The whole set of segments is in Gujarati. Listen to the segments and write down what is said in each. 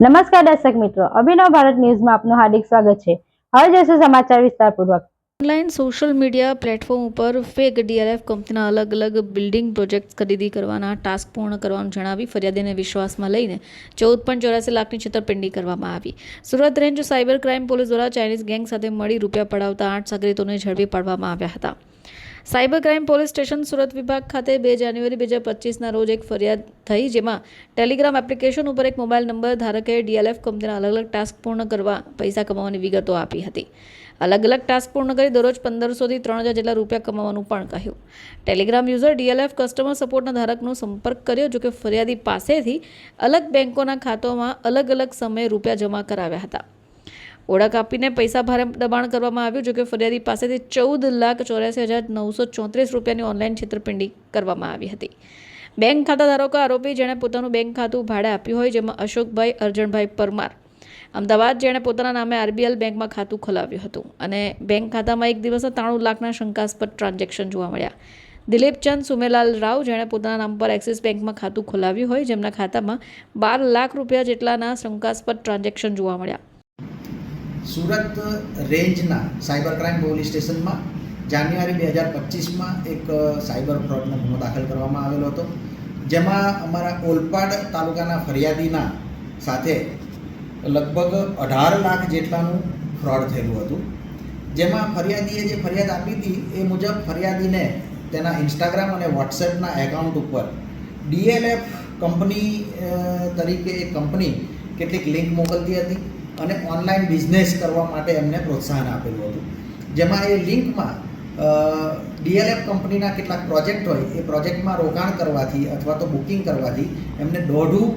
નમસ્કાર દર્શક મિત્રો, અભિનવ ભારત ન્યૂઝમાં આપનું હાર્દિક સ્વાગત છે। હવે જોઈશું સમાચાર વિસ્તારપૂર્વક। ઓનલાઈન સોશિયલ મીડિયા પ્લેટફોર્મ ઉપર ફેક ડીએલએફ કંપનીના અલગ બિલ્ડિંગ પ્રોજેક્ટ્સ ખરીદી કરવાના ટાસ્ક પૂર્ણ કરવાનું જણાવી ફરિયાદીને વિશ્વાસમાં લઈને 14.84 લાખની છેતરપિંડી કરવામાં આવી। Surat range cyber crime police દ્વારા ચાઇનીઝ ગેંગ સાથે મળી રૂપિયા પડાવતા 8 સાગરીતોને ઝડપી પાડવામાં આવ્યા હતા। Cyber crime police station Surat વિભાગ ખાતે 2 જાન્યુઆરી 2025ના રોજ એક ફરિયાદ થઈ, જેમાં ટેલિગ્રામ એપ્લિકેશન ઉપર એક મોબાઈલ નંબર ધારકે ડીએલએફ કંપનીના અલગ ટાસ્ક પૂર્ણ કરવા પૈસા કમાવાની વિગતો આપી હતી। અલગ ટાસ્ક પૂર્ણ કરી દરરોજ 1500 થી 3000 જેટલા રૂપિયા કમાવાનું પણ કહ્યું। ટેલિગ્રામ યુઝર ડીએલએફ કસ્ટમર સપોર્ટના ધારકનો સંપર્ક કર્યો, જોકે ફરિયાદી પાસેથી અલગ બેંકોના ખાતામાં અલગ સમયે રૂપિયા જમા કરાવ્યા હતા। ઓળખ આપીને પૈસા ભારે દબાણ કરવામાં આવ્યું, જોકે ફરિયાદી પાસેથી 14,84,934 રૂપિયાની ઓનલાઈન છેતરપિંડી કરવામાં આવી હતી। બેંક ખાતા ધારકો આરોપી જેણે પોતાનું બેંક ખાતું ભાડે આપ્યું હોય, જેમાં અશોકભાઈ અર્જણભાઈ પરમાર અમદાવાદ, જેણે પોતાના નામે આરબીએલ બેંકમાં ખાતું ખોલાવ્યું હતું અને બેંક ખાતામાં એક દિવસના 93 લાખના શંકાસ્પદ ટ્રાન્ઝેક્શન જોવા મળ્યા। દિલીપચંદ સુમેલાલ રાવ, જેણે પોતાના નામ પર એક્સિસ બેંકમાં ખાતું ખોલાવ્યું હોય, જેમના ખાતામાં 12 લાખ રૂપિયા જેટલાના શંકાસ્પદ ટ્રાન્ઝેક્શન જોવા મળ્યા। સુરત રેન્જના સાયબર ક્રાઇમ પોલીસ સ્ટેશનમાં જાન્યુઆરી 2025માં એક સાયબર ફ્રોડનો ગુનો દાખલ કરવામાં આવેલો હતો, જેમાં અમારા ઓલપાડ તાલુકાના ફરિયાદીના સાથે લગભગ 18 લાખ જેટલાનું ફ્રોડ થયેલું હતું। જેમાં ફરિયાદીએ જે ફરિયાદ આપી હતી એ મુજબ ફરિયાદીને તેના ઇન્સ્ટાગ્રામ અને વોટ્સએપના એકાઉન્ટ ઉપર ડીએલએફ કંપની તરીકે એક કંપની કેટલીક લિંક મોકલતી હતી અને ઓનલાઈન બિઝનેસ કરવા માટે એમને પ્રોત્સાહન આપેલું હતું। જેમાં એ લિંકમાં ડીએલએફ કંપનીના કેટલાક પ્રોજેક્ટ હોય એ પ્રોજેક્ટમાં રોકાણ કરવાથી અથવા તો બુકિંગ કરવાથી એમને દોઢું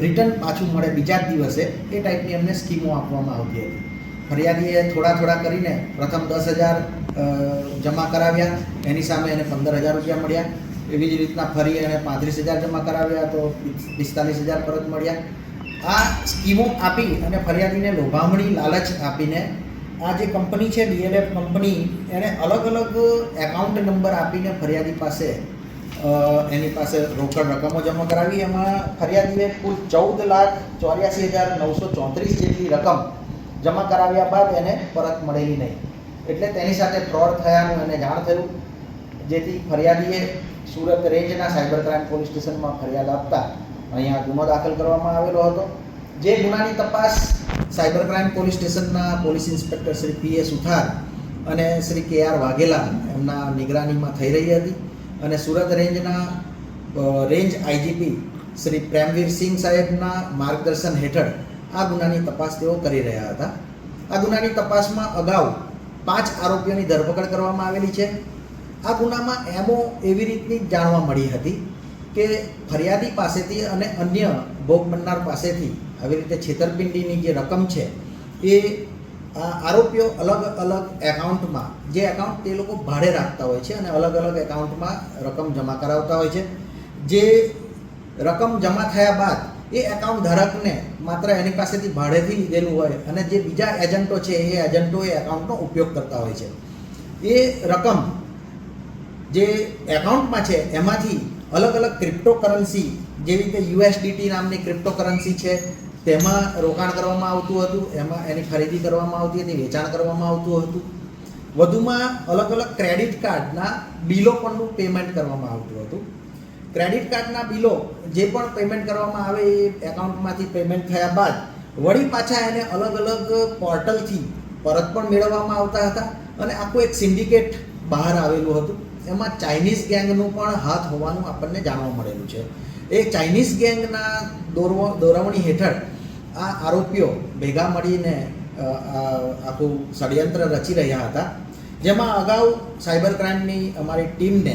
રિટર્ન પાછું મળે બીજા જ દિવસે, એ ટાઈપની એમને સ્કીમો આપવામાં આવતી હતી। ફરિયાદીએ થોડા કરીને પ્રથમ 10,000 જમા કરાવ્યા, એની સામે એને 15,000 રૂપિયા મળ્યા। એવી જ રીતના ફરી એને 35,000 જમા કરાવ્યા તો 45,000 પરત મળ્યા। આ સ્કીમો આપી અને ફરિયાદીને લોભામણી લાલચ આપીને આ જે કંપની છે ડીએલએફ કંપની, એણે અલગ એકાઉન્ટ નંબર આપીને ફરિયાદી પાસે એની પાસે રોકડ રકમો જમા કરાવી। એમાં ફરિયાદીએ કુલ 14,84,934 જેટલી રકમ જમા કરાવ્યા બાદ એને પરત મળેલી નહીં, એટલે તેની સાથે ફ્રોડ થયાનું એને જાણ થયું, જેથી ફરિયાદીએ સુરત રેન્જના સાયબર ક્રાઇમ પોલીસ સ્ટેશનમાં ફરિયાદ આપતા અહીંયા ગુનો દાખલ કરવામાં આવેલો હતો। જે ગુનાની તપાસ સાયબર ક્રાઇમ પોલીસ સ્ટેશનના પોલીસ ઇન્સ્પેક્ટર શ્રી પીએ સુથાર અને શ્રી કે.આર. વાઘેલા એમના નિગરાનીમાં થઈ રહી હતી અને સુરત રેન્જના રેન્જ આઈજીપી શ્રી પ્રેમવીર સિંહ સાહેબના માર્ગદર્શન હેઠળ આ ગુનાની તપાસ તેઓ કરી રહ્યા હતા। આ ગુનાની તપાસમાં અગાઉ 5 આરોપીઓની ધરપકડ કરવામાં આવેલી છે। આ ગુનામાં એમો એવી રીતની જાણવા મળી હતી કે ફરિયાદી પાસેથી અને અન્ય ભોગ બનનાર પાસેથી આવી રીતે છેતરપિંડીની જે રકમ છે એ આરોપીઓ અલગ એકાઉન્ટમાં, જે એકાઉન્ટ તે લોકો ભાડે રાખતા હોય છે અને અલગ એકાઉન્ટમાં રકમ જમા કરાવતા હોય છે। જે રકમ જમા થયા બાદ એ એકાઉન્ટ ધારકને માત્ર એની પાસેથી ભાડેથી લીધેલું હોય અને જે બીજા એજન્ટો છે એ એજન્ટો એ એકાઉન્ટનો ઉપયોગ કરતા હોય છે। એ રકમ જે એકાઉન્ટમાં છે એમાંથી અલગ ક્રિપ્ટોકરન્સી, જેવી રીતે યુએસડીટી નામની ક્રિપ્ટોકરન્સી છે, તેમાં રોકાણ કરવામાં આવતું હતું, એમાં એની ખરીદી કરવામાં આવતી હતી, વેચાણ કરવામાં આવતું હતું। વધુમાં અલગ ક્રેડિટ કાર્ડના બિલો પરનું પેમેન્ટ કરવામાં આવતું હતું। ક્રેડિટ કાર્ડના બિલો જે પણ પેમેન્ટ કરવામાં આવે એ એકાઉન્ટમાંથી પેમેન્ટ થયા બાદ વળી પાછા એને અલગ પોર્ટલથી પરત પણ મેળવવામાં આવતા હતા અને આખું એક સિન્ડિકેટ બહાર આવેલું હતું। એમાં ચાઇનીઝ ગેંગનું પણ હાથ હોવાનું આપણને જાણવા મળેલું છે। એ ચાઇનીઝ ગેંગના દોરવણી હેઠળ આ આરોપીઓ ભેગા મળીને આખું ષડયંત્ર રચી રહ્યા હતા, જેમાં અગાઉ સાયબર ક્રાઇમની અમારી ટીમને